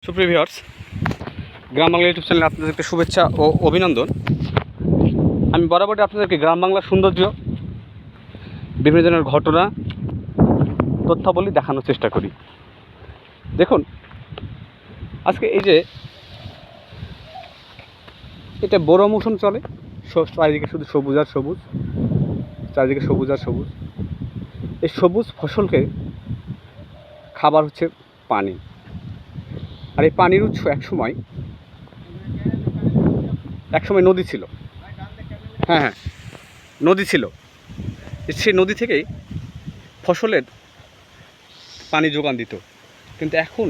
সুপ্রিয় ভিউয়ার্স, গ্রাম বাংলা ইউটিউব চ্যানেলে আপনাদেরকে শুভেচ্ছা ও অভিনন্দন। আমি বরাবরই আপনাদেরকে গ্রাম বাংলার সৌন্দর্য, বিভিন্ন ধরনের ঘটনা, তথ্যাবলী দেখানোর চেষ্টা করি। দেখুন, আজকে এই যে এটা বড় মৌসুম চলে, চারিদিকে শুধু সবুজ আর সবুজ, চারিদিকে সবুজ আর সবুজ। এই সবুজ ফসলকে খাবার হচ্ছে পানি। আর এই পানির উৎস একসময় নদী ছিল। হ্যাঁ, নদী ছিল। সেই নদী থেকেই ফসলের পানি যোগান দিত। কিন্তু এখন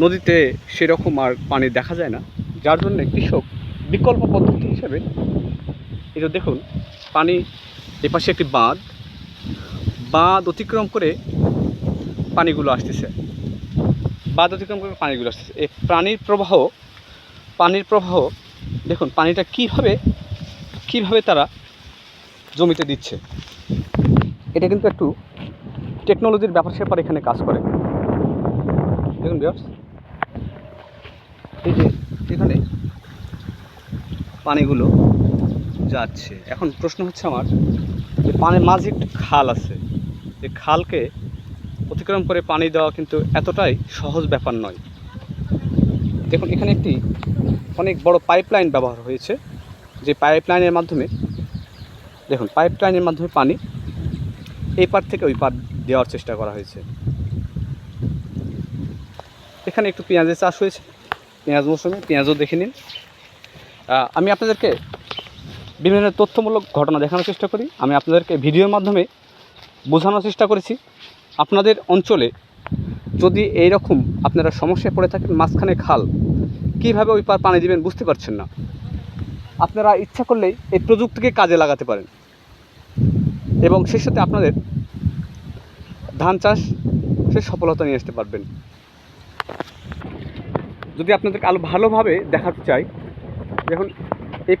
নদীতে সেরকম আর পানি দেখা যায় না, যার জন্য কৃষক বিকল্প পদ্ধতি হিসেবে এটা দেখুন, পানি এপাশে একটি বাঁধ অতিক্রম করে পানিগুলো আসতেছে। এই পানির প্রবাহ দেখুন, পানিটা কীভাবে তারা জমিতে দিচ্ছে। এটা কিন্তু একটু টেকনোলজির ব্যাপার স্যাপার এখানে কাজ করে। দেখুন ভিউয়ার্স, এই যে এখানে পানিগুলো যাচ্ছে। এখন প্রশ্ন হচ্ছে আমার, যে পানির মাঝে একটি খাল আছে, যে খালকে অতিক্রম করে পানি দেওয়া কিন্তু এতটাই সহজ ব্যাপার নয়। দেখুন, এখানে একটি অনেক বড় পাইপলাইন ব্যবহার হয়েছে, যে পাইপলাইনের মাধ্যমে পানি এই পার থেকে ওই পার দেওয়ার চেষ্টা করা হয়েছে। এখানে একটু পেঁয়াজের চাষ হয়েছে, পেঁয়াজ মৌসুমে পেঁয়াজও দেখে নিন। আমি আপনাদেরকে বিভিন্ন তথ্যমূলক ঘটনা দেখানোর চেষ্টা করি। আমি আপনাদেরকে ভিডিওর মাধ্যমে বোঝানোর চেষ্টা করেছি। আপনাদের অঞ্চলে যদি এইরকম আপনারা সমস্যায় পড়ে থাকেন, মাঝখানে খাল, কীভাবে ওই পার পানি দিবেন বুঝতে পারছেন না, আপনারা ইচ্ছা করলেই এই প্রযুক্তিকে কাজে লাগাতে পারেন এবং সেই সাথে আপনাদের ধান চাষে সফলতা নিয়ে আসতে পারবেন। যদি আপনাদেরকে আরও ভালোভাবে দেখাতে চাই, দেখুন এই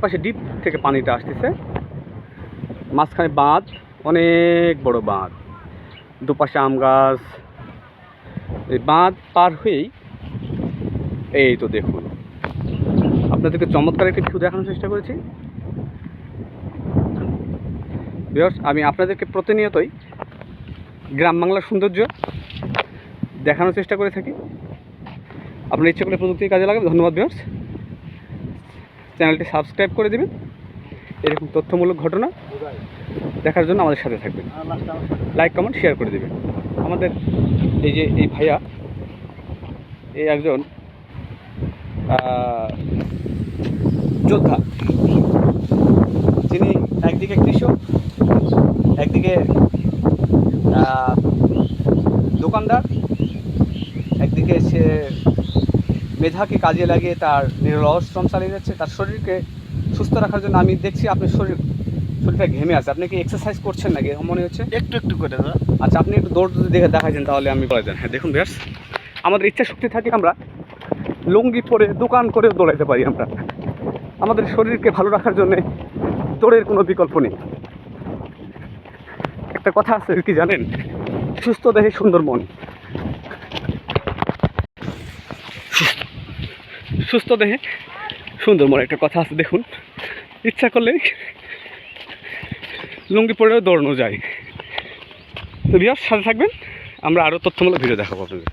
পাশে ডিপ থেকে পানিটা আসতেছে, মাঝখানে বাঁধ, অনেক বড় বাঁধ, দুপাশে আম গাছ। এই বাঁধ পার হয়েই এই তো দেখুন, আপনাদেরকে চমৎকার একটি ভিউ দেখানোর চেষ্টা করেছি। ভিউয়ার্স, আমি আপনাদেরকে প্রতিনিয়তই গ্রাম বাংলার সৌন্দর্য দেখানোর চেষ্টা করে থাকি। আপনার ইচ্ছে করলে প্রযুক্তির কাজে লাগাবেন। ধন্যবাদ ভিউয়ার্স, চ্যানেলটি সাবস্ক্রাইব করে দেবেন। এরকম তথ্যমূলক ঘটনা দেখার জন্য আমাদের সাথে থাকবেন। লাইক, কমেন্ট, শেয়ার করে দেবেন। আমাদের এই ভাইয়া, এই একজন যোদ্ধা, যিনি একদিকে কৃষক, একদিকে দোকানদার, একদিকে সে মেধাকে কাজে লাগিয়ে তার নিরলস শ্রম চালিয়ে যাচ্ছে। তার শরীরকে সুস্থ রাখার জন্য আমি দেখছি আপনি শরীরটা ঘেমে আছে। আপনি কি এক্সারসাইজ করছেন নাকি মনে হচ্ছে? একটু করে দাদা। আচ্ছা, আপনি একটু দৌড় যদি দেখাচ্ছেন তাহলে আমি করে দেন। হ্যাঁ, দেখুন ভিউয়ার্স, আমাদের ইচ্ছা শক্তি থাকে, আমরা লুঙ্গি পরে দোকান করে দৌড়াইতে পারি। আমাদের শরীরকে ভালো রাখার জন্যে দৌড়ের কোনো বিকল্প নেই। একটা কথা আছে কি জানেন? সুস্থ দেহে সুন্দর মন। সুস্থ দেহে সুন্দর মন, একটা কথা আছে। দেখুন, ইচ্ছা করলে লুঙ্গি পরেও দৌড়ানো যায়। তো ভিউয়ার্স, সাথে থাকবেন, আমরা আরও তথ্যমূলক ভিডিও দেখাবো আপনাদের।